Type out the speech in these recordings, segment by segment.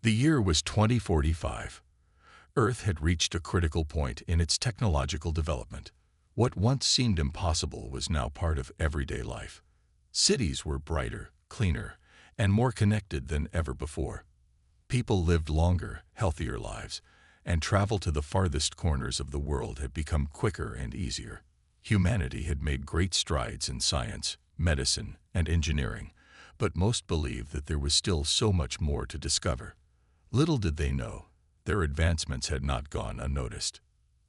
The year was 2045. Earth had reached a critical point in its technological development. What once seemed impossible was now part of everyday life. Cities were brighter, cleaner, and more connected than ever before. People lived longer, healthier lives, and travel to the farthest corners of the world had become quicker and easier. Humanity had made great strides in science, medicine, and engineering, but most believed that there was still so much more to discover. Little did they know, their advancements had not gone unnoticed.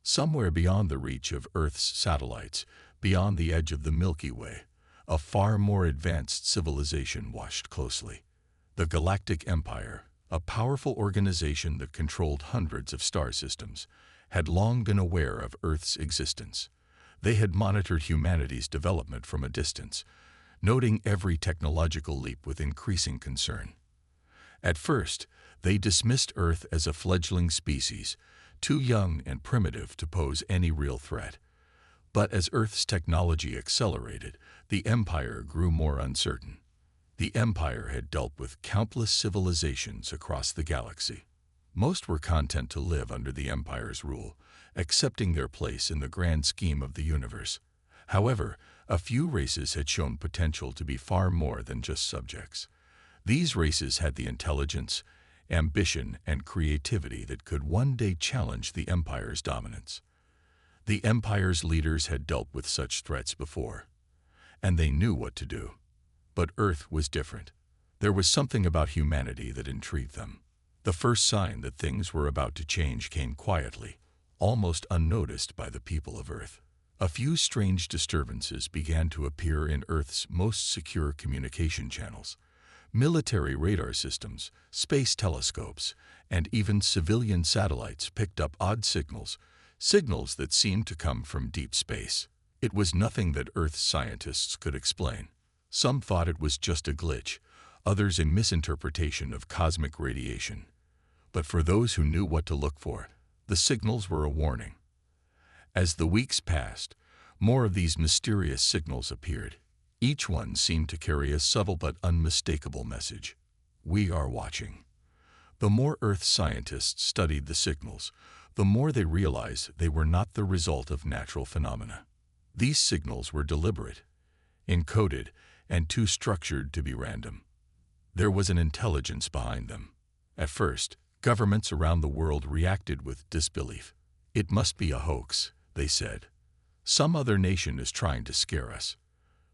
Somewhere beyond the reach of Earth's satellites, beyond the edge of the Milky Way, a far more advanced civilization watched closely. The Galactic Empire, a powerful organization that controlled hundreds of star systems, had long been aware of Earth's existence. They had monitored humanity's development from a distance, noting every technological leap with increasing concern. At first, they dismissed Earth as a fledgling species, too young and primitive to pose any real threat. But as Earth's technology accelerated, the Empire grew more uncertain. The Empire had dealt with countless civilizations across the galaxy. Most were content to live under the Empire's rule, accepting their place in the grand scheme of the universe. However, a few races had shown potential to be far more than just subjects. These races had the intelligence, ambition, and creativity that could one day challenge the Empire's dominance. The Empire's leaders had dealt with such threats before, and they knew what to do. But Earth was different. There was something about humanity that intrigued them. The first sign that things were about to change came quietly, almost unnoticed by the people of Earth. A few strange disturbances began to appear in Earth's most secure communication channels. Military radar systems, space telescopes, and even civilian satellites picked up odd signals that seemed to come from deep space. It was nothing that Earth's scientists could explain. Some thought it was just a glitch, others a misinterpretation of cosmic radiation. But for those who knew what to look for, the signals were a warning. As the weeks passed, more of these mysterious signals appeared. Each one seemed to carry a subtle but unmistakable message. We are watching. The more Earth scientists studied the signals, the more they realized they were not the result of natural phenomena. These signals were deliberate, encoded, and too structured to be random. There was an intelligence behind them. At first, governments around the world reacted with disbelief. It must be a hoax, they said. Some other nation is trying to scare us.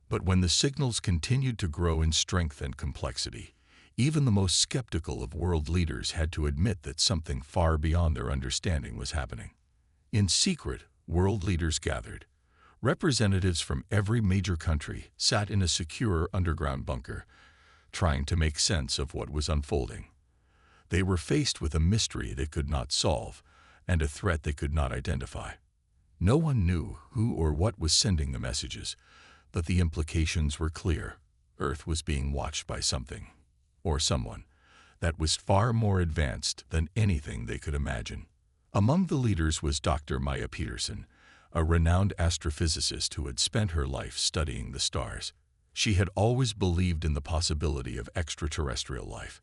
But when the signals continued to grow in strength and complexity, even the most skeptical of world leaders had to admit that something far beyond their understanding was happening. In secret, world leaders gathered. Representatives from every major country sat in a secure underground bunker, trying to make sense of what was unfolding. They were faced with a mystery they could not solve and a threat they could not identify. No one knew who or what was sending the messages, but the implications were clear. Earth was being watched by something, or someone, that was far more advanced than anything they could imagine. Among the leaders was Dr. Maya Peterson, a renowned astrophysicist who had spent her life studying the stars. She had always believed in the possibility of extraterrestrial life,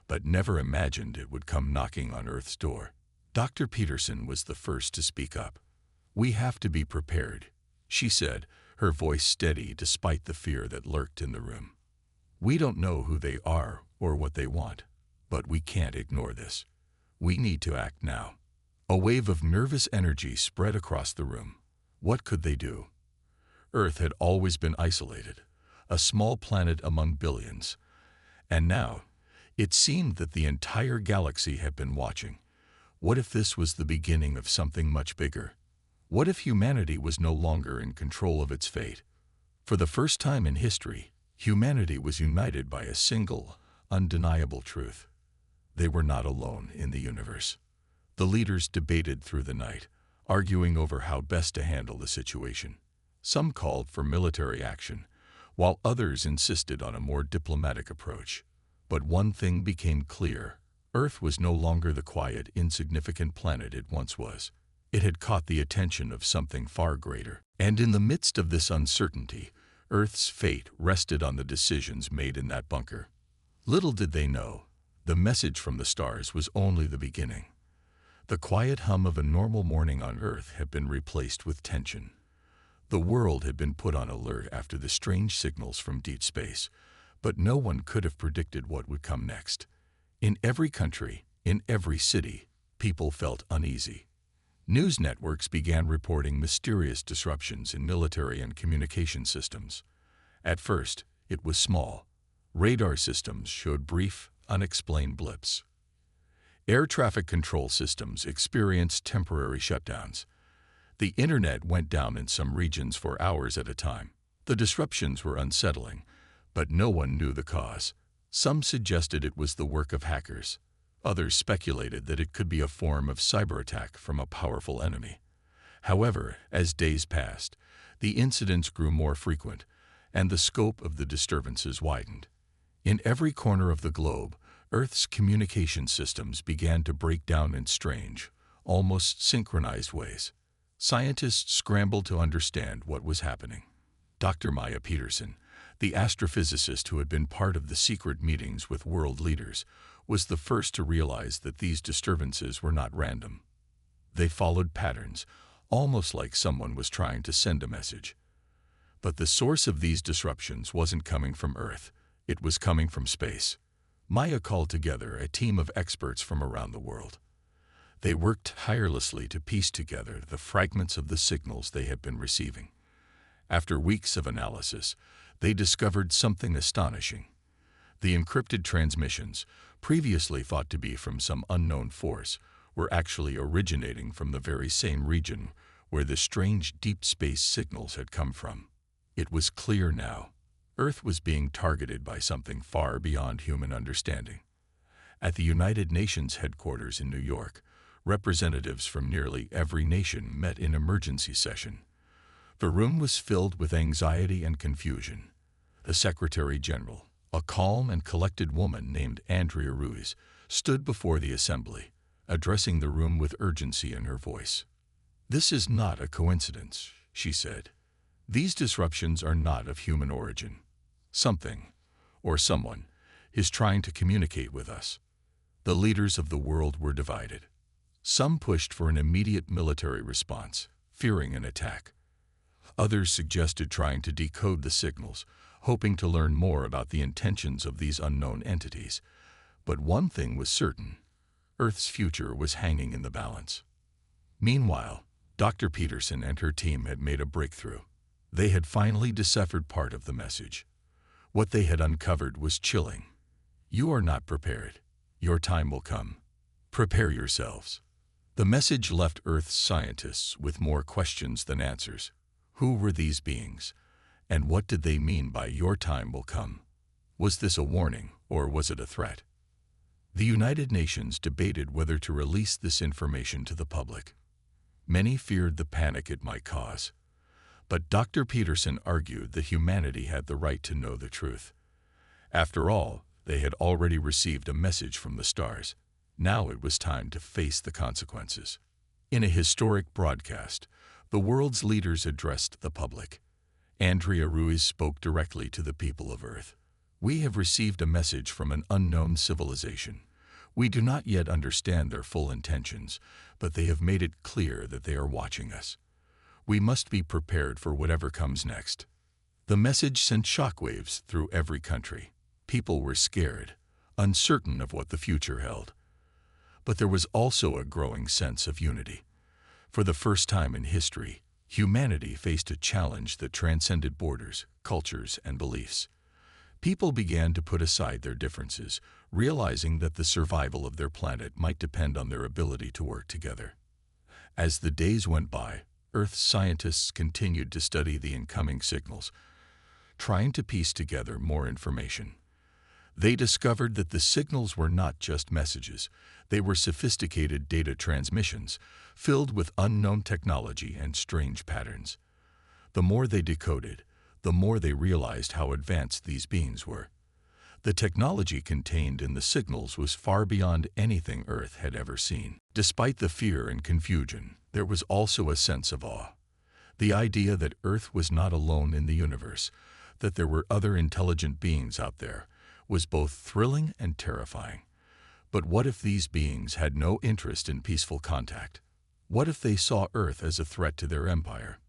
but never imagined it would come knocking on Earth's door. Dr. Peterson was the first to speak up. "We have to be prepared," she said, her voice steady despite the fear that lurked in the room. "We don't know who they are or what they want, but we can't ignore this. We need to act now." A wave of nervous energy spread across the room. What could they do? Earth had always been isolated, a small planet among billions. And now, it seemed that the entire galaxy had been watching. What if this was the beginning of something much bigger? What if humanity was no longer in control of its fate? For the first time in history, humanity was united by a single, undeniable truth. They were not alone in the universe. The leaders debated through the night, arguing over how best to handle the situation. Some called for military action, while others insisted on a more diplomatic approach. But one thing became clear: Earth was no longer the quiet, insignificant planet it once was. It had caught the attention of something far greater. And in the midst of this uncertainty, Earth's fate rested on the decisions made in that bunker. Little did they know, The message from the stars was only the beginning. The quiet hum of a normal morning on Earth had been replaced with tension. The world had been put on alert after the strange signals from deep space, but no one could have predicted what would come next. In every country, in every city, people felt uneasy. News networks began reporting mysterious disruptions in military and communication systems. At first, it was small. Radar systems showed brief, unexplained blips. Air traffic control systems experienced temporary shutdowns. The internet went down in some regions for hours at a time. The disruptions were unsettling, but no one knew the cause. Some suggested it was the work of hackers. Others speculated that it could be a form of cyber attack from a powerful enemy. However, as days passed, the incidents grew more frequent, and the scope of the disturbances widened. In every corner of the globe, Earth's communication systems began to break down in strange, almost synchronized ways. Scientists scrambled to understand what was happening. Dr. Maya Peterson, the astrophysicist who had been part of the secret meetings with world leaders, was the first to realize that these disturbances were not random. They followed patterns, almost like someone was trying to send a message. But the source of these disruptions wasn't coming from Earth, it was coming from space. Maya called together a team of experts from around the world. They worked tirelessly to piece together the fragments of the signals they had been receiving. After weeks of analysis, they discovered something astonishing. The encrypted transmissions, previously thought to be from some unknown force, were actually originating from the very same region where the strange deep space signals had come from. It was clear now. Earth was being targeted by something far beyond human understanding. At the United Nations headquarters in New York, representatives from nearly every nation met in emergency session. The room was filled with anxiety and confusion. The Secretary General, a calm and collected woman named Andrea Ruiz, stood before the assembly, addressing the room with urgency in her voice. "This is not a coincidence," she said. "These disruptions are not of human origin. Something, or someone, is trying to communicate with us." The leaders of the world were divided. Some pushed for an immediate military response, fearing an attack. Others suggested trying to decode the signals, hoping to learn more about the intentions of these unknown entities. But one thing was certain: Earth's future was hanging in the balance. Meanwhile, Dr. Peterson and her team had made a breakthrough. They had finally deciphered part of the message. What they had uncovered was chilling. "You are not prepared. Your time will come. Prepare yourselves." The message left Earth's scientists with more questions than answers. Who were these beings? And what did they mean by "your time will come"? Was this a warning, or was it a threat? The United Nations debated whether to release this information to the public. Many feared the panic it might cause. But Dr. Peterson argued that humanity had the right to know the truth. After all, they had already received a message from the stars. Now it was time to face the consequences. In a historic broadcast, the world's leaders addressed the public. Andrea Ruiz spoke directly to the people of Earth. "We have received a message from an unknown civilization. We do not yet understand their full intentions, but they have made it clear that they are watching us. We must be prepared for whatever comes next." The message sent shockwaves through every country. People were scared, uncertain of what the future held. But there was also a growing sense of unity. For the first time in history, humanity faced a challenge that transcended borders, cultures, and beliefs. People began to put aside their differences, realizing that the survival of their planet might depend on their ability to work together. As the days went by, Earth's scientists continued to study the incoming signals, trying to piece together more information. They discovered that the signals were not just messages. They were sophisticated data transmissions, filled with unknown technology and strange patterns. The more they decoded, the more they realized how advanced these beings were. The technology contained in the signals was far beyond anything Earth had ever seen. Despite the fear and confusion, there was also a sense of awe. The idea that Earth was not alone in the universe, that there were other intelligent beings out there, was both thrilling and terrifying. But what if these beings had no interest in peaceful contact? What if they saw Earth as a threat to their empire?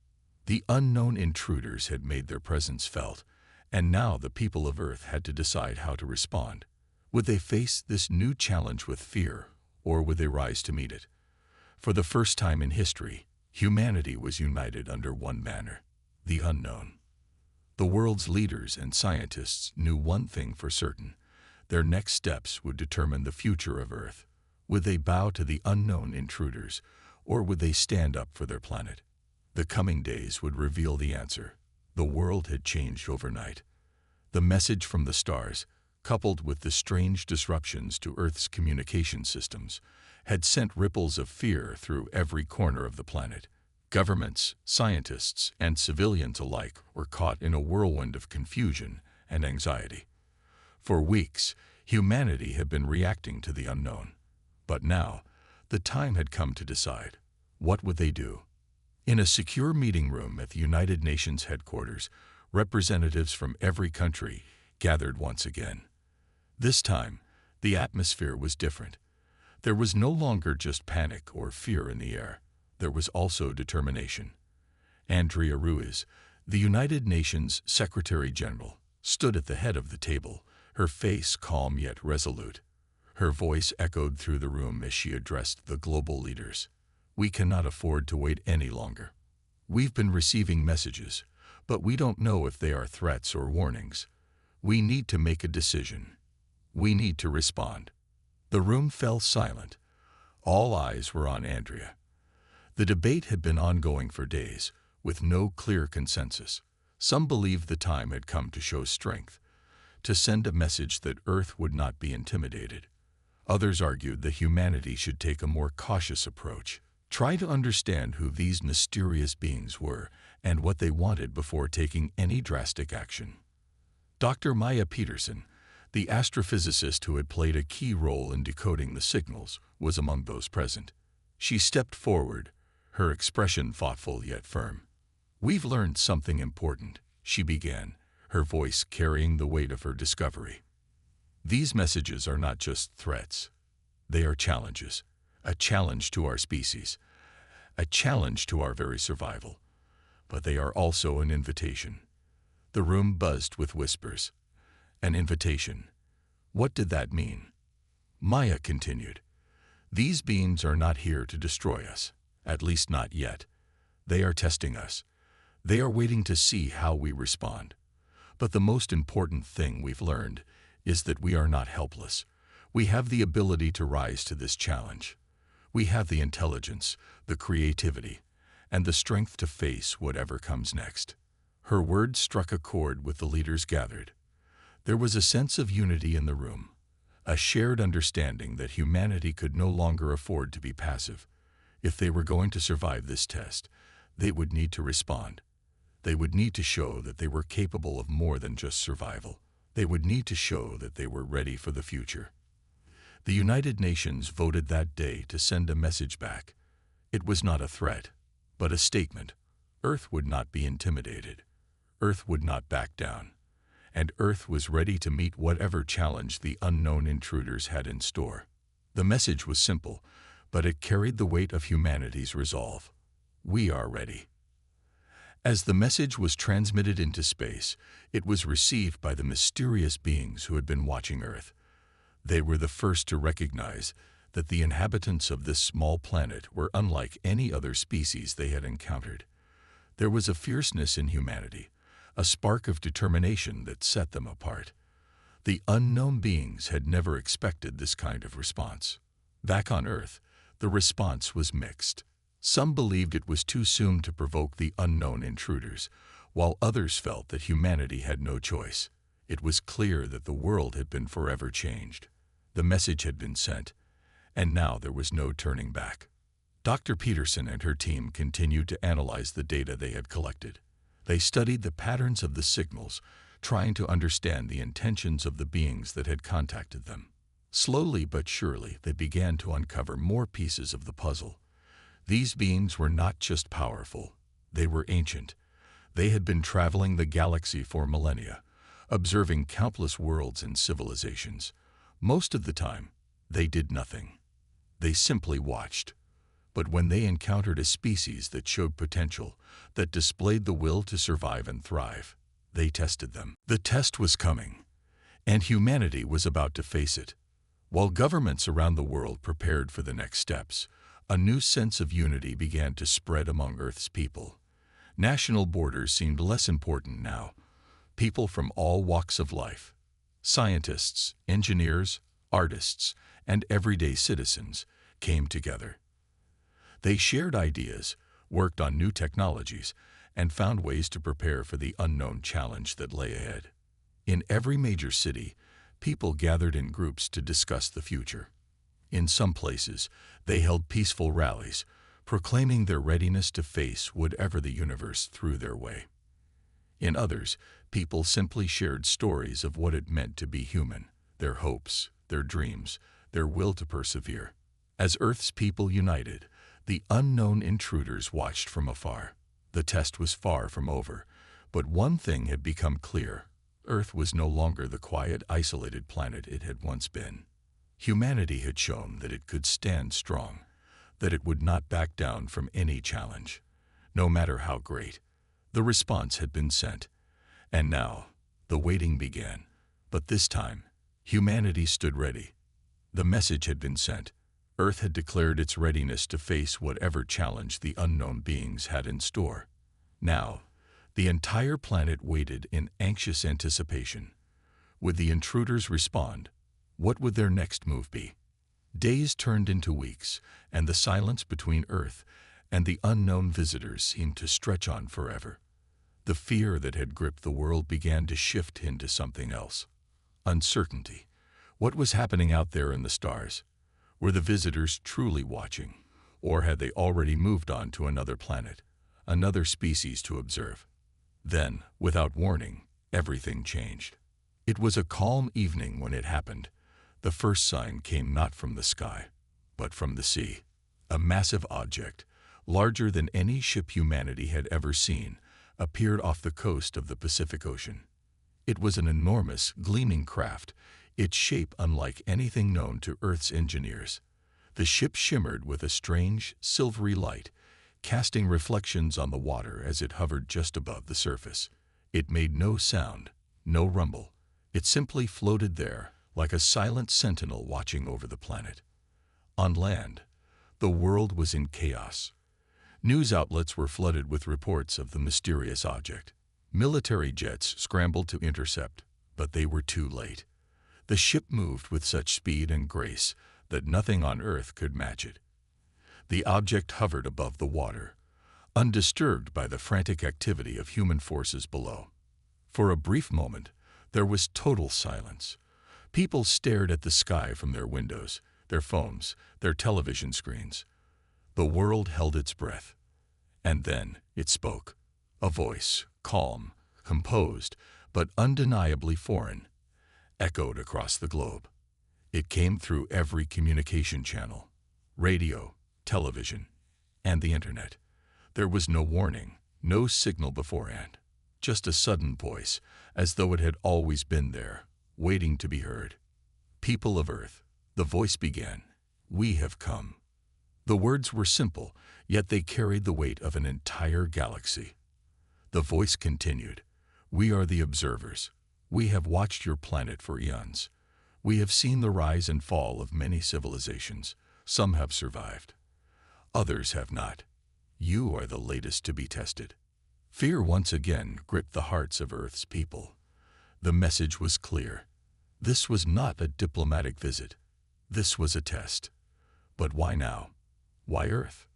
The unknown intruders had made their presence felt, and now the people of Earth had to decide how to respond. Would they face this new challenge with fear, or would they rise to meet it? For the first time in history, humanity was united under one banner: the unknown. The world's leaders and scientists knew one thing for certain: their next steps would determine the future of Earth. Would they bow to the unknown intruders, or would they stand up for their planet? The coming days would reveal the answer. The world had changed overnight. The message from the stars, coupled with the strange disruptions to Earth's communication systems, had sent ripples of fear through every corner of the planet. Governments, scientists, and civilians alike were caught in a whirlwind of confusion and anxiety. For weeks, humanity had been reacting to the unknown. But now, the time had come to decide. What would they do? In a secure meeting room at the United Nations headquarters, representatives from every country gathered once again. This time, the atmosphere was different. There was no longer just panic or fear in the air. There was also determination. Andrea Ruiz, the United Nations Secretary General, stood at the head of the table, her face calm yet resolute. Her voice echoed through the room as she addressed the global leaders. We cannot afford to wait any longer. We've been receiving messages, but we don't know if they are threats or warnings. We need to make a decision. We need to respond. The room fell silent. All eyes were on Andrea. The debate had been ongoing for days, with no clear consensus. Some believed the time had come to show strength, to send a message that Earth would not be intimidated. Others argued that humanity should take a more cautious approach, try to understand who these mysterious beings were and what they wanted before taking any drastic action. Dr. Maya Peterson, the astrophysicist who had played a key role in decoding the signals, was among those present. She stepped forward, her expression thoughtful yet firm. "We've learned something important," she began, her voice carrying the weight of her discovery. "These messages are not just threats. They are challenges. A challenge to our species. A challenge to our very survival. But they are also an invitation." The room buzzed with whispers. An invitation. What did that mean? Maya continued. "These beings are not here to destroy us, at least not yet. They are testing us. They are waiting to see how we respond. But the most important thing we've learned is that we are not helpless. We have the ability to rise to this challenge. We have the intelligence, the creativity, and the strength to face whatever comes next." Her words struck a chord with the leaders gathered. There was a sense of unity in the room, a shared understanding that humanity could no longer afford to be passive. If they were going to survive this test, they would need to respond. They would need to show that they were capable of more than just survival. They would need to show that they were ready for the future. The United Nations voted that day to send a message back. It was not a threat, but a statement. Earth would not be intimidated. Earth would not back down. And Earth was ready to meet whatever challenge the unknown intruders had in store. The message was simple, but it carried the weight of humanity's resolve. We are ready. As the message was transmitted into space, it was received by the mysterious beings who had been watching Earth. They were the first to recognize that the inhabitants of this small planet were unlike any other species they had encountered. There was a fierceness in humanity, a spark of determination that set them apart. The unknown beings had never expected this kind of response. Back on Earth, the response was mixed. Some believed it was too soon to provoke the unknown intruders, while others felt that humanity had no choice. It was clear that the world had been forever changed. The message had been sent, and now there was no turning back. Dr. Peterson and her team continued to analyze the data they had collected. They studied the patterns of the signals, trying to understand the intentions of the beings that had contacted them. Slowly but surely, they began to uncover more pieces of the puzzle. These beings were not just powerful, they were ancient. They had been traveling the galaxy for millennia, observing countless worlds and civilizations. Most of the time, They did nothing. They simply watched. But when they encountered a species that showed potential, that displayed the will to survive and thrive, they tested them. The test was coming, and humanity was about to face it. While governments around the world prepared for the next steps, a new sense of unity began to spread among Earth's people. National borders seemed less important now. People from all walks of life, scientists, engineers, artists, and everyday citizens, came together. They shared ideas, worked on new technologies, and found ways to prepare for the unknown challenge that lay ahead. In every major city, people gathered in groups to discuss the future. In some places, they held peaceful rallies, proclaiming their readiness to face whatever the universe threw their way. In others, people simply shared stories of what it meant to be human, their hopes, their dreams, their will to persevere. As Earth's people united, the unknown intruders watched from afar. The test was far from over, but one thing had become clear. Earth was no longer the quiet, isolated planet it had once been. Humanity had shown that it could stand strong, that it would not back down from any challenge, no matter how great. The response had been sent, and now the waiting began. But this time, humanity stood ready. The message had been sent. Earth had declared its readiness to face whatever challenge the unknown beings had in store. Now, the entire planet waited in anxious anticipation. Would the intruders respond? What would their next move be? Days turned into weeks, and the silence between Earth and the unknown visitors seemed to stretch on forever. The fear that had gripped the world began to shift into something else. Uncertainty. What was happening out there in the stars? Were the visitors truly watching, or had they already moved on to another planet, another species to observe? Then, without warning, everything changed. It was a calm evening when it happened. The first sign came not from the sky, but from the sea. A massive object, larger than any ship humanity had ever seen, appeared off the coast of the Pacific Ocean. It was an enormous, gleaming craft, its shape unlike anything known to Earth's engineers. The ship shimmered with a strange, silvery light, casting reflections on the water as it hovered just above the surface. It made no sound, no rumble. It simply floated there, like a silent sentinel watching over the planet. On land, the world was in chaos. News outlets were flooded with reports of the mysterious object. Military jets scrambled to intercept, but they were too late. The ship moved with such speed and grace that nothing on Earth could match it. The object hovered above the water, undisturbed by the frantic activity of human forces below. For a brief moment, there was total silence. People stared at the sky from their windows, their phones, their television screens. The world held its breath. And then it spoke. A voice, calm, composed, but undeniably foreign, echoed across the globe. It came through every communication channel, radio, television, and the internet. There was no warning, no signal beforehand, just a sudden voice, as though it had always been there, waiting to be heard. People of Earth, the voice began, we have come. The words were simple, yet they carried the weight of an entire galaxy. The voice continued, we are the observers. We have watched your planet for eons. We have seen the rise and fall of many civilizations. Some have survived. Others have not. You are the latest to be tested. Fear once again gripped the hearts of Earth's people. The message was clear. This was not a diplomatic visit. This was a test. But why now? Why Earth?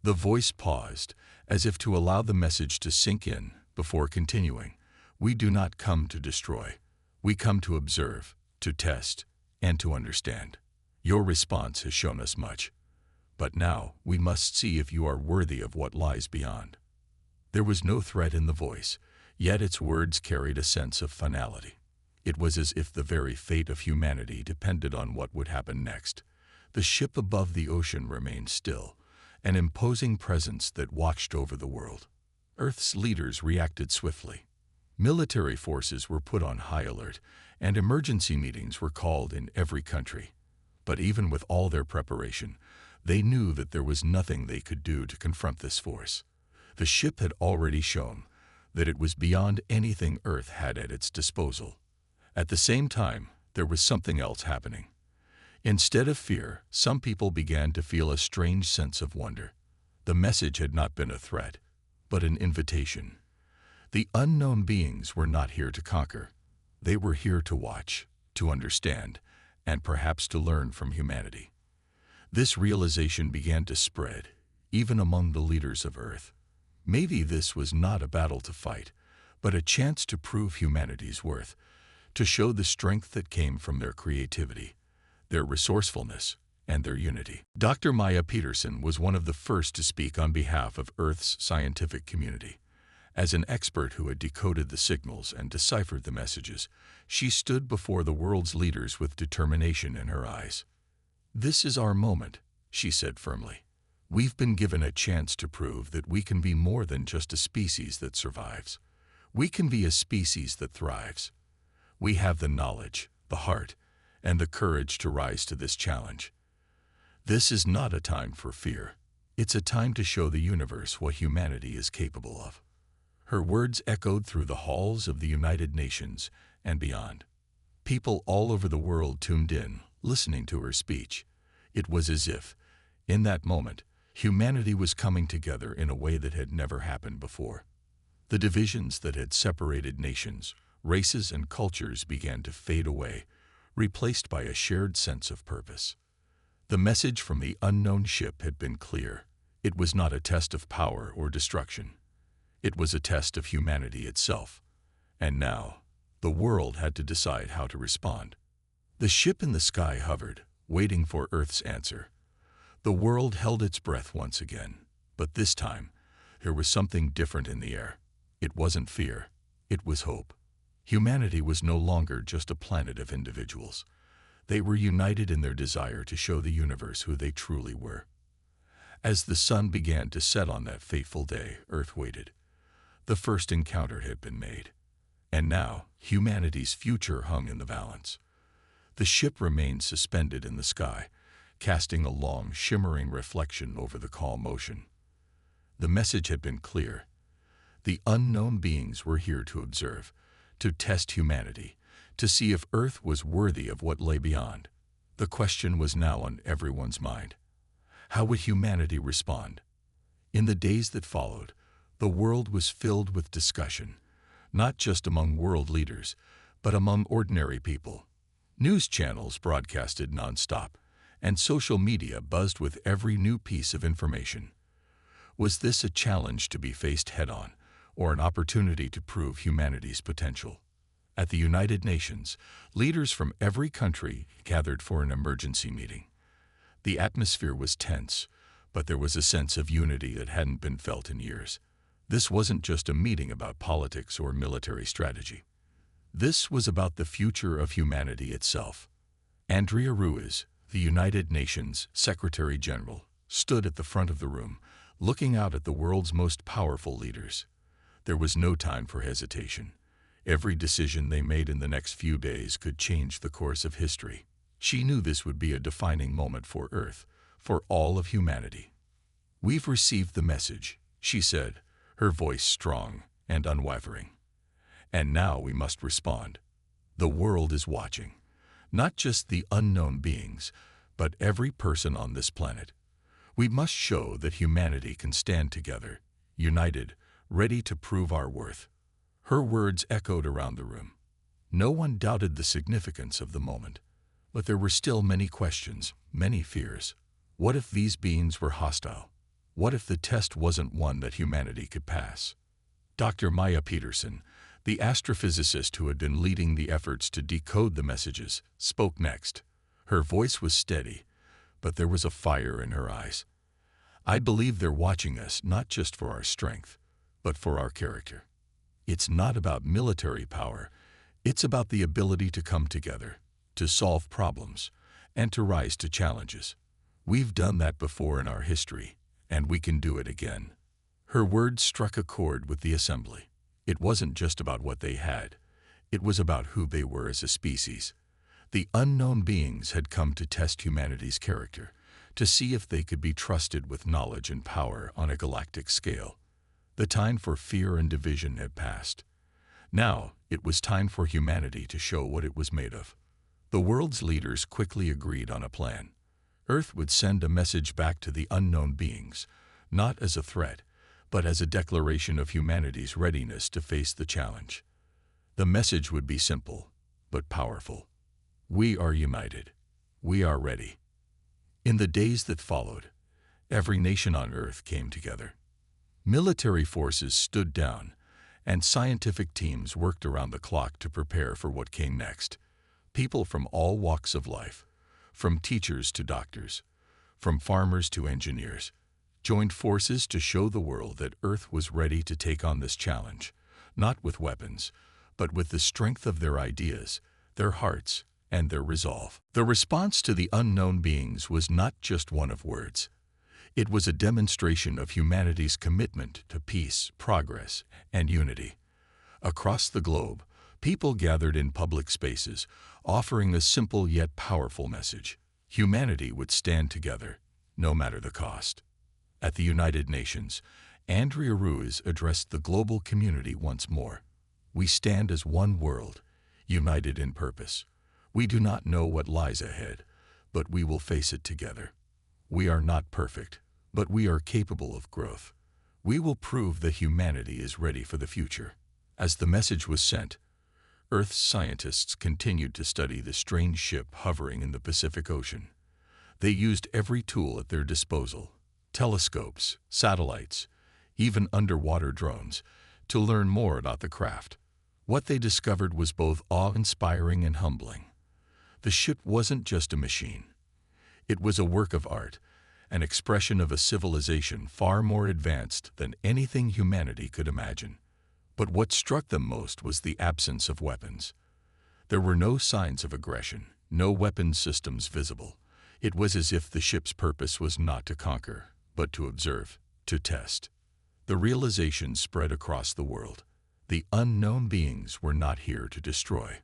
The voice paused, as if to allow the message to sink in before continuing. We do not come to destroy. We come to observe, to test, and to understand. Your response has shown us much. But now we must see if you are worthy of what lies beyond. There was no threat in the voice, yet its words carried a sense of finality. It was as if the very fate of humanity depended on what would happen next. The ship above the ocean remained still, an imposing presence that watched over the world. Earth's leaders reacted swiftly. Military forces were put on high alert, and emergency meetings were called in every country. But even with all their preparation, they knew that there was nothing they could do to confront this force. The ship had already shown that it was beyond anything Earth had at its disposal. At the same time, there was something else happening. Instead of fear, some people began to feel a strange sense of wonder. The message had not been a threat, but an invitation. The unknown beings were not here to conquer. They were here to watch, to understand, and perhaps to learn from humanity. This realization began to spread, even among the leaders of Earth. Maybe this was not a battle to fight, but a chance to prove humanity's worth, to show the strength that came from their creativity, their resourcefulness, and their unity. Dr. Maya Peterson was one of the first to speak on behalf of Earth's scientific community. As an expert who had decoded the signals and deciphered the messages, she stood before the world's leaders with determination in her eyes. "This is our moment," she said firmly. "We've been given a chance to prove that we can be more than just a species that survives. We can be a species that thrives. We have the knowledge, the heart, and the courage to rise to this challenge. This is not a time for fear. It's a time to show the universe what humanity is capable of." Her words echoed through the halls of the United Nations and beyond. People all over the world tuned in, listening to her speech. It was as if, in that moment, humanity was coming together in a way that had never happened before. The divisions that had separated nations, races, and cultures began to fade away, replaced by a shared sense of purpose. The message from the unknown ship had been clear. It was not a test of power or destruction. It was a test of humanity itself. And now, the world had to decide how to respond. The ship in the sky hovered, waiting for Earth's answer. The world held its breath once again, but this time, there was something different in the air. It wasn't fear, it was hope. Humanity was no longer just a planet of individuals. They were united in their desire to show the universe who they truly were. As the sun began to set on that fateful day, Earth waited. The first encounter had been made. And now, humanity's future hung in the balance. The ship remained suspended in the sky, casting a long, shimmering reflection over the calm ocean. The message had been clear. The unknown beings were here to observe, to test humanity, to see if Earth was worthy of what lay beyond. The question was now on everyone's mind. How would humanity respond? In the days that followed, the world was filled with discussion, not just among world leaders, but among ordinary people. News channels broadcasted nonstop, and social media buzzed with every new piece of information. Was this a challenge to be faced head-on, or an opportunity to prove humanity's potential? At the United Nations, leaders from every country gathered for an emergency meeting. The atmosphere was tense, but there was a sense of unity that hadn't been felt in years. This wasn't just a meeting about politics or military strategy. This was about the future of humanity itself. Andrea Ruiz, the United Nations Secretary General, stood at the front of the room, looking out at the world's most powerful leaders. There was no time for hesitation. Every decision they made in the next few days could change the course of history. She knew this would be a defining moment for Earth, for all of humanity. "We've received the message," she said, her voice strong and unwavering. "And now we must respond. The world is watching. Not just the unknown beings, but every person on this planet. We must show that humanity can stand together, united, ready to prove our worth." Her words echoed around the room. No one doubted the significance of the moment. But there were still many questions, many fears. What if these beings were hostile? What if the test wasn't one that humanity could pass? Dr. Maya Peterson, the astrophysicist who had been leading the efforts to decode the messages, spoke next. Her voice was steady, but there was a fire in her eyes. "I believe they're watching us not just for our strength, but for our character. It's not about military power. It's about the ability to come together, to solve problems, and to rise to challenges. We've done that before in our history, and we can do it again." Her words struck a chord with the assembly. It wasn't just about what they had. It was about who they were as a species. The unknown beings had come to test humanity's character, to see if they could be trusted with knowledge and power on a galactic scale. The time for fear and division had passed. Now, it was time for humanity to show what it was made of. The world's leaders quickly agreed on a plan. Earth would send a message back to the unknown beings, not as a threat, but as a declaration of humanity's readiness to face the challenge. The message would be simple, but powerful. We are united. We are ready. In the days that followed, every nation on Earth came together. Military forces stood down, and scientific teams worked around the clock to prepare for what came next. People from all walks of life, from teachers to doctors, from farmers to engineers, joined forces to show the world that Earth was ready to take on this challenge, not with weapons, but with the strength of their ideas, their hearts, and their resolve. The response to the unknown beings was not just one of words. It was a demonstration of humanity's commitment to peace, progress, and unity. Across the globe, people gathered in public spaces, offering a simple yet powerful message. Humanity would stand together, no matter the cost. At the United Nations, Andrea Ruiz addressed the global community once more. We stand as one world, united in purpose. We do not know what lies ahead, but we will face it together. We are not perfect, but we are capable of growth. We will prove that humanity is ready for the future. As the message was sent, Earth's scientists continued to study the strange ship hovering in the Pacific Ocean. They used every tool at their disposal, telescopes, satellites, even underwater drones, to learn more about the craft. What they discovered was both awe-inspiring and humbling. The ship wasn't just a machine. It was a work of art, an expression of a civilization far more advanced than anything humanity could imagine. But what struck them most was the absence of weapons. There were no signs of aggression, no weapon systems visible. It was as if the ship's purpose was not to conquer, but to observe, to test. The realization spread across the world. The unknown beings were not here to destroy.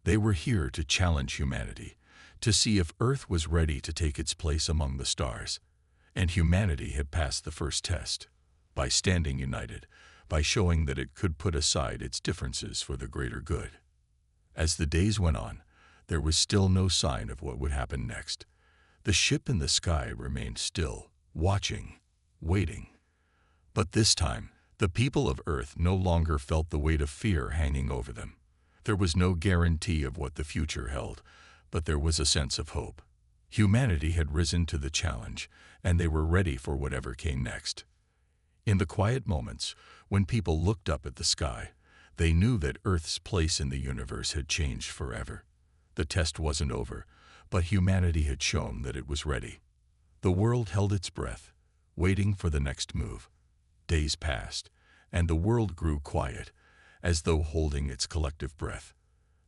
They were here to challenge humanity, to see if Earth was ready to take its place among the stars. And humanity had passed the first test, by standing united, by showing that it could put aside its differences for the greater good. As the days went on, there was still no sign of what would happen next. The ship in the sky remained still, watching, waiting. But this time, the people of Earth no longer felt the weight of fear hanging over them. There was no guarantee of what the future held, but there was a sense of hope. Humanity had risen to the challenge, and they were ready for whatever came next. In the quiet moments, when people looked up at the sky, they knew that Earth's place in the universe had changed forever. The test wasn't over, but humanity had shown that it was ready. The world held its breath, waiting for the next move. Days passed, and the world grew quiet, as though holding its collective breath.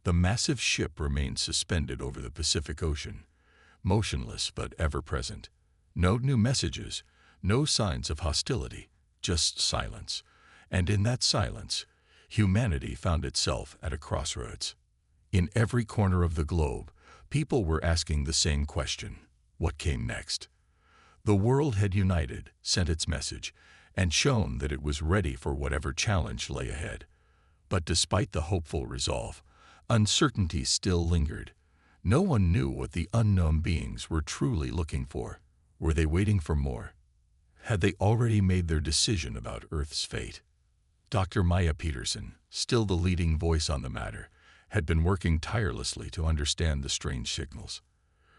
The massive ship remained suspended over the Pacific Ocean, motionless but ever-present. No new messages, no signs of hostility, just silence. And in that silence, humanity found itself at a crossroads. In every corner of the globe, people were asking the same question: what came next? The world had united, sent its message, and shown that it was ready for whatever challenge lay ahead. But despite the hopeful resolve, uncertainty still lingered. No one knew what the unknown beings were truly looking for. Were they waiting for more? Had they already made their decision about Earth's fate? Dr. Maya Peterson, still the leading voice on the matter, had been working tirelessly to understand the strange signals.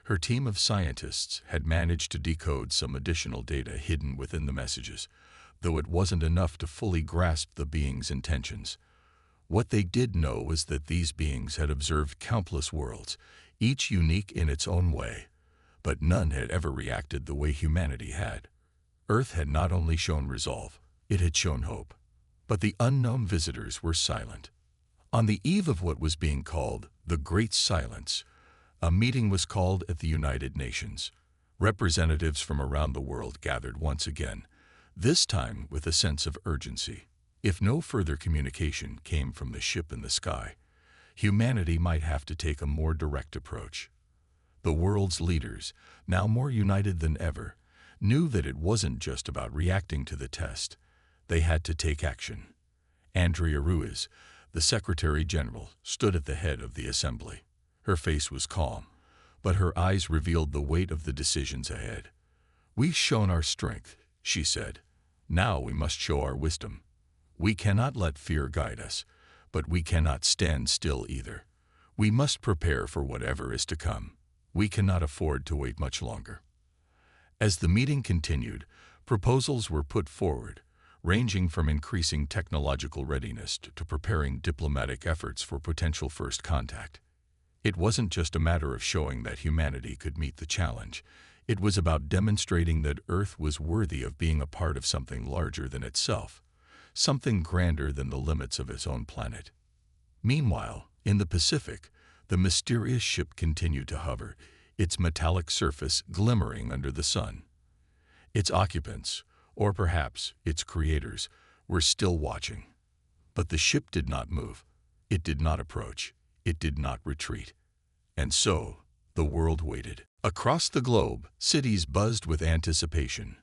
Her team of scientists had managed to decode some additional data hidden within the messages, though it wasn't enough to fully grasp the beings' intentions. What they did know was that these beings had observed countless worlds, each unique in its own way, but none had ever reacted the way humanity had. Earth had not only shown resolve, it had shown hope. But the unknown visitors were silent. On the eve of what was being called the Great Silence, a meeting was called at the United Nations. Representatives from around the world gathered once again, this time with a sense of urgency. If no further communication came from the ship in the sky, Humanity might have to take a more direct approach. The world's leaders, now more united than ever, knew that it wasn't just about reacting to the test. They had to take action. Andrea Ruiz, the Secretary General, stood at the head of the assembly. Her face was calm, but her eyes revealed the weight of the decisions ahead. "We've shown our strength," she said. "Now we must show our wisdom. We cannot let fear guide us, but we cannot stand still either. We must prepare for whatever is to come. We cannot afford to wait much longer." As the meeting continued, proposals were put forward, ranging from increasing technological readiness to preparing diplomatic efforts for potential first contact. It wasn't just a matter of showing that humanity could meet the challenge. It was about demonstrating that Earth was worthy of being a part of something larger than itself, something grander than the limits of its own planet. Meanwhile, in the Pacific, the mysterious ship continued to hover, its metallic surface glimmering under the sun. Its occupants, or perhaps its creators, were still watching. But the ship did not move. It did not approach. It did not retreat. And so, the world waited. Across the globe, cities buzzed with anticipation.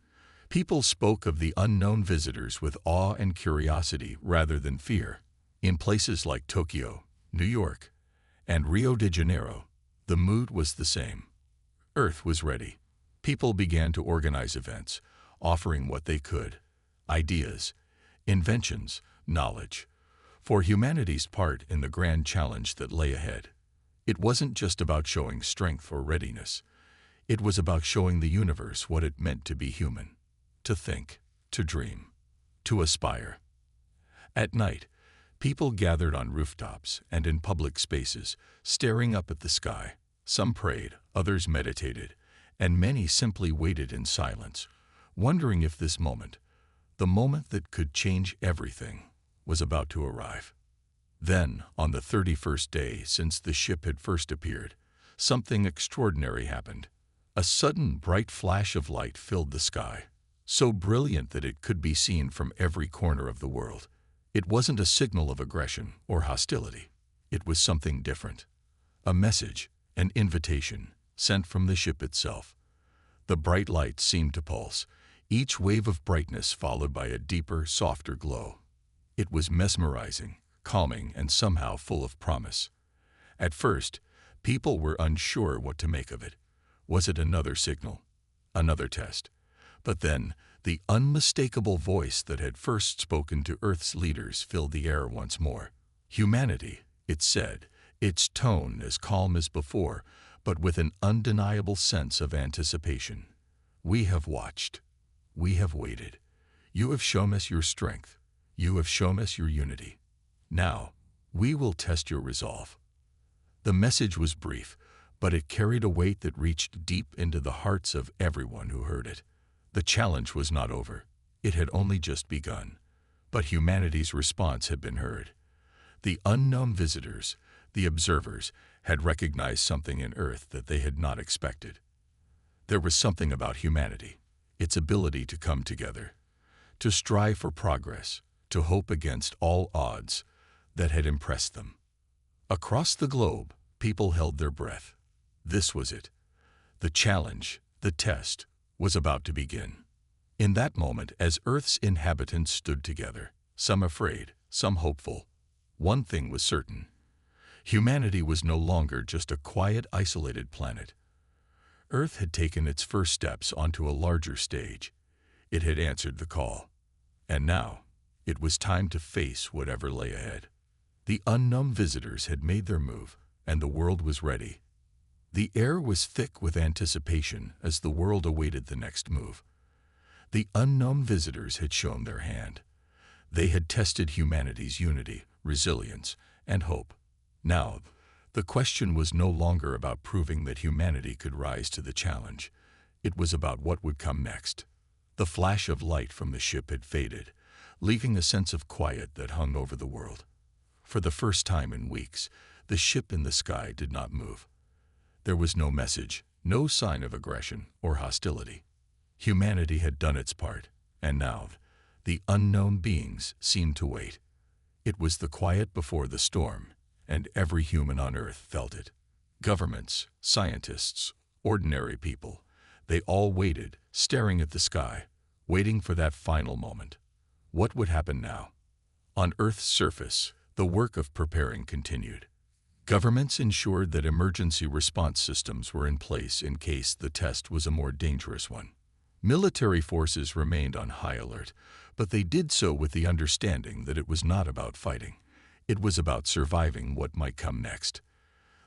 People spoke of the unknown visitors with awe and curiosity rather than fear. In places like Tokyo, New York, and Rio de Janeiro, the mood was the same. Earth was ready. People began to organize events, offering what they could: ideas, inventions, knowledge, for humanity's part in the grand challenge that lay ahead. It wasn't just about showing strength or readiness. It was about showing the universe what it meant to be human, to think, to dream, to aspire. At night, people gathered on rooftops and in public spaces, staring up at the sky. Some prayed, others meditated, and many simply waited in silence, wondering if this moment, the moment that could change everything, was about to arrive. Then, on the 31st day since the ship had first appeared, something extraordinary happened. A sudden bright flash of light filled the sky, so brilliant that it could be seen from every corner of the world. It wasn't a signal of aggression or hostility. It was something different. A message, an invitation, sent from the ship itself. The bright light seemed to pulse, each wave of brightness followed by a deeper, softer glow. It was mesmerizing, calming, and somehow full of promise. At first, people were unsure what to make of it. Was it another signal? Another test? But then, the unmistakable voice that had first spoken to Earth's leaders filled the air once more. "Humanity," it said, its tone as calm as before, but with an undeniable sense of anticipation. "We have watched. We have waited. You have shown us your strength. You have shown us your unity. Now, we will test your resolve." The message was brief, but it carried a weight that reached deep into the hearts of everyone who heard it. The challenge was not over. It had only just begun. But humanity's response had been heard. The unknown visitors, the observers, had recognized something in Earth that they had not expected. There was something about humanity, its ability to come together, to strive for progress, to hope against all odds, that had impressed them. Across the globe, people held their breath. This was it. The challenge, the test, was about to begin. In that moment, as Earth's inhabitants stood together, some afraid, some hopeful, one thing was certain. Humanity was no longer just a quiet, isolated planet. Earth had taken its first steps onto a larger stage. It had answered the call. And now, it was time to face whatever lay ahead. The unknown visitors had made their move, and the world was ready. The air was thick with anticipation as the world awaited the next move. The unknown visitors had shown their hand. They had tested humanity's unity, resilience, and hope. Now, the question was no longer about proving that humanity could rise to the challenge. It was about what would come next. The flash of light from the ship had faded, leaving a sense of quiet that hung over the world. For the first time in weeks, the ship in the sky did not move. There was no message, no sign of aggression or hostility. Humanity had done its part, and now, the unknown beings seemed to wait. It was the quiet before the storm, and every human on Earth felt it. Governments, scientists, ordinary people, they all waited, staring at the sky, waiting for that final moment. What would happen now? On Earth's surface, the work of preparing continued. Governments ensured that emergency response systems were in place in case the test was a more dangerous one. Military forces remained on high alert, but they did so with the understanding that it was not about fighting. It was about surviving what might come next.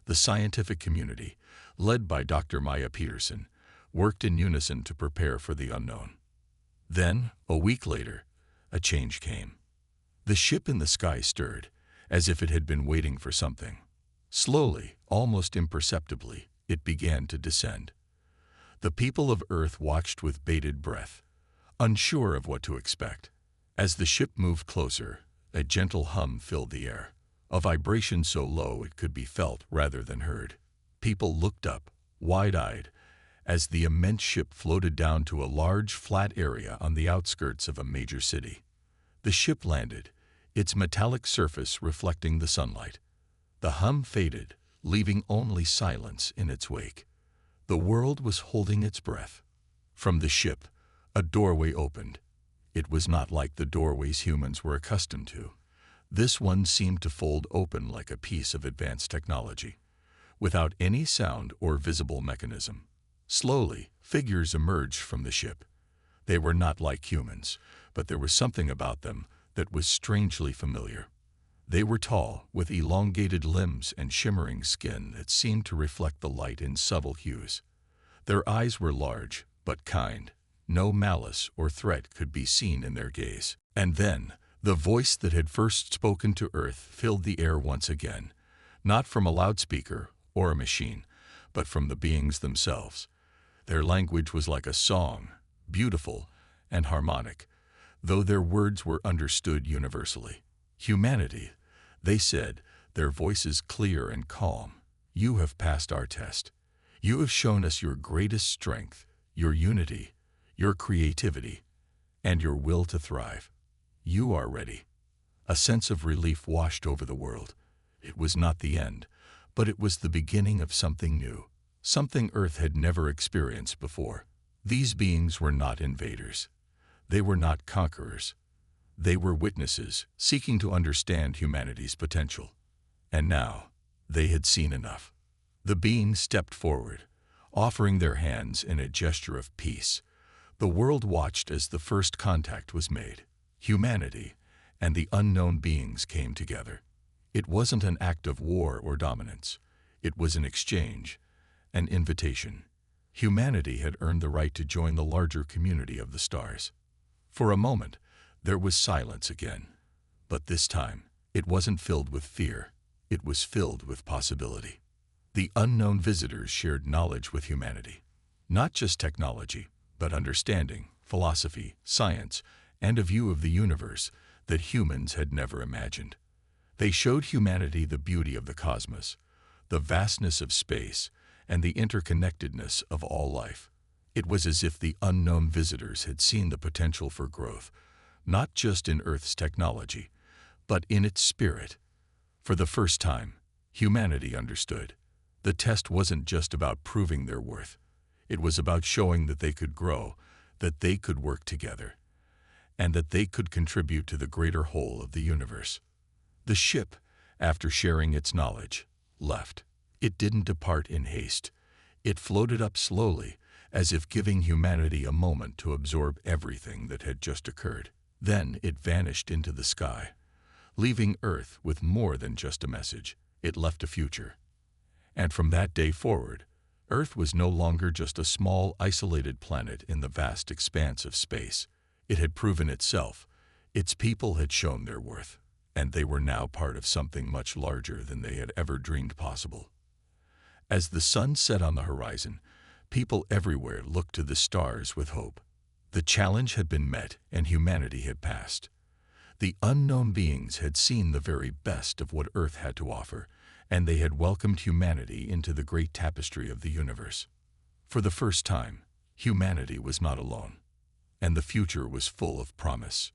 The scientific community, led by Dr. Maya Peterson, worked in unison to prepare for the unknown. Then, a week later, a change came. The ship in the sky stirred, as if it had been waiting for something. Slowly, almost imperceptibly, it began to descend. The people of Earth watched with bated breath, unsure of what to expect. As the ship moved closer, a gentle hum filled the air, a vibration so low it could be felt rather than heard. People looked up, wide-eyed, as the immense ship floated down to a large, flat area on the outskirts of a major city. The ship landed, its metallic surface reflecting the sunlight. The hum faded, leaving only silence in its wake. The world was holding its breath. From the ship, a doorway opened. It was not like the doorways humans were accustomed to. This one seemed to fold open like a piece of advanced technology, without any sound or visible mechanism. Slowly, figures emerged from the ship. They were not like humans, but there was something about them that was strangely familiar. They were tall, with elongated limbs and shimmering skin that seemed to reflect the light in subtle hues. Their eyes were large, but kind. No malice or threat could be seen in their gaze. And then, the voice that had first spoken to Earth filled the air once again, not from a loudspeaker or a machine, but from the beings themselves. Their language was like a song, beautiful and harmonic, though their words were understood universally. Humanity, they said, their voices clear and calm. You have passed our test. You have shown us your greatest strength, your unity, your creativity, and your will to thrive. You are ready. A sense of relief washed over the world. It was not the end, but it was the beginning of something new, something Earth had never experienced before. These beings were not invaders. They were not conquerors. They were witnesses, seeking to understand humanity's potential. And now, they had seen enough. The beings stepped forward, offering their hands in a gesture of peace. The world watched as the first contact was made. Humanity and the unknown beings came together. It wasn't an act of war or dominance. It was an exchange, an invitation. Humanity had earned the right to join the larger community of the stars. For a moment, there was silence again. But this time, it wasn't filled with fear. It was filled with possibility. The unknown visitors shared knowledge with humanity. Not just technology, but understanding, philosophy, science, and a view of the universe that humans had never imagined. They showed humanity the beauty of the cosmos, the vastness of space, and the interconnectedness of all life. It was as if the unknown visitors had seen the potential for growth, not just in Earth's technology, but in its spirit. For the first time, humanity understood. The test wasn't just about proving their worth. It was about showing that they could grow, that they could work together, and that they could contribute to the greater whole of the universe. The ship, after sharing its knowledge, left. It didn't depart in haste. It floated up slowly, as if giving humanity a moment to absorb everything that had just occurred. Then it vanished into the sky, leaving Earth with more than just a message. It left a future. And from that day forward, Earth was no longer just a small, isolated planet in the vast expanse of space. It had proven itself. Its people had shown their worth, and they were now part of something much larger than they had ever dreamed possible. As the sun set on the horizon, people everywhere looked to the stars with hope. The challenge had been met, and humanity had passed. The unknown beings had seen the very best of what Earth had to offer, and they had welcomed humanity into the great tapestry of the universe. For the first time, humanity was not alone, and the future was full of promise.